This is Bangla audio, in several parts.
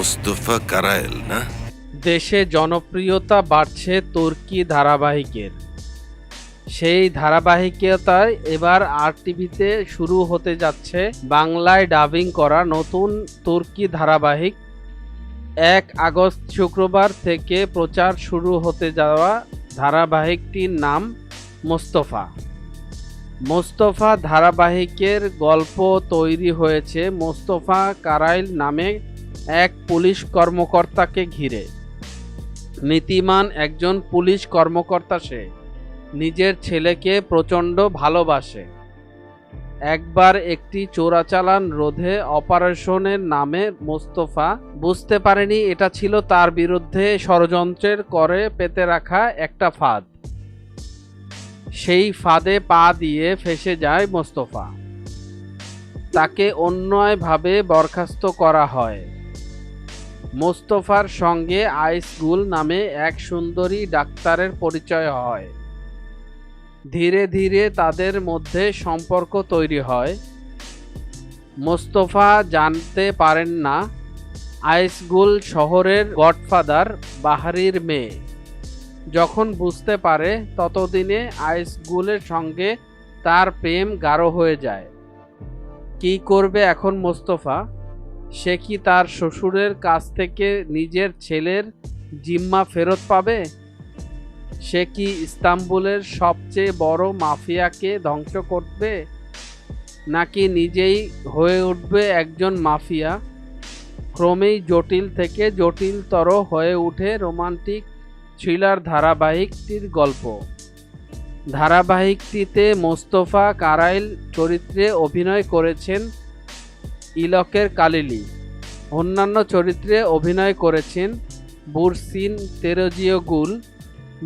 মোস্তফা কারায়েল না? দেশে জনপ্রিয়তা বাড়ছে তুর্কি ধারাবাহিকের। সেই ধারাবাহিকতায় এবার আরটিভিতে শুরু হতে যাচ্ছে বাংলায় ডাবিং করা নতুন তুর্কি ধারাবাহিক। ১ আগস্ট শুক্রবার থেকে প্রচার শুরু হতে যাওয়া ধারাবাহিকটির নাম মোস্তফা। মোস্তফা ধারাবাহিকের গল্প তৈরি হয়েছে মোস্তফা কারাইল নামে এক পুলিশ কর্মকর্তাকে ঘিরে। নীতিমান একজন পুলিশ কর্মকর্তা সে। নিজের ছেলেকে প্রচণ্ড ভালোবাসে। একবার একটি চোরাচালান রোধে অপারেশনের নামে মোস্তফা বুঝতে পারেনি এটা ছিল তার বিরুদ্ধে ষড়যন্ত্রের করে পেতে রাখা একটা ফাঁদ। সেই ফাঁদে পা দিয়ে ফেঁসে যায় মোস্তফা। তাকে অন্যায়ভাবে বরখাস্ত করা হয়। মোস্তফার সঙ্গে আইসগুল নামে এক সুন্দরী ডাক্তারের পরিচয় হয়। ধীরে ধীরে তাদের মধ্যে সম্পর্ক তৈরি হয়। মোস্তফা জানতে পারেন না আইসগুল শহরের গডফাদার বাহারির মেয়ে। যখন বুঝতে পারে ততদিনে আইসগুলের সঙ্গে তার প্রেম গাঢ় হয়ে যায়। কী করবে এখন মোস্তফা? সে কি তার শ্বশুরের কাছ থেকে নিজের ছেলের জিম্মা ফেরত পাবে? সে কি ইস্তাম্বুলের সবচেয়ে বড় মাফিয়াকে ধ্বংস করবে, নাকি নিজেই হয়ে উঠবে একজন মাফিয়া? ক্রমেই জটিল থেকে জটিলতর হয়ে ওঠে রোমান্টিক থ্রিলার ধারাবাহিকটির গল্প। ধারাবাহিকটিতে মোস্তফা কারাইল চরিত্রে অভিনয় করেছেন ইলকের কালিলি। অন্যান্য চরিত্রে অভিনয় করেছেন বুরসিন তেরজিওগুল,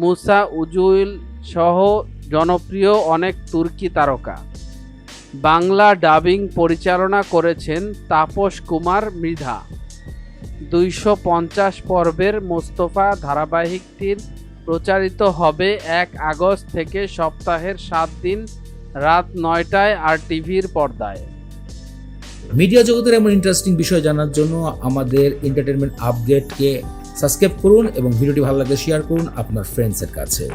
মুসা উজুল সহ জনপ্রিয় অনেক তুর্কি তারকা। বাংলা ডাবিং পরিচালনা করেছেন তাপস কুমার মৃধা। ২৫০ পর্বের মোস্তফা ধারাবাহিকটির প্রচারিত হবে ১ আগস্ট থেকে সপ্তাহের ৭ দিন রাত ৯টায় আরটিভির পর্দায়। মিডিয়া জগতের এমন ইন্টারেস্টিং বিষয় জানার জন্য আমাদের এন্টারটেনমেন্ট আপডেটকে সাবস্ক্রাইব করুন এবং ভিডিওটি ভালো লাগলে শেয়ার করুন আপনার ফ্রেন্ডসের কাছে।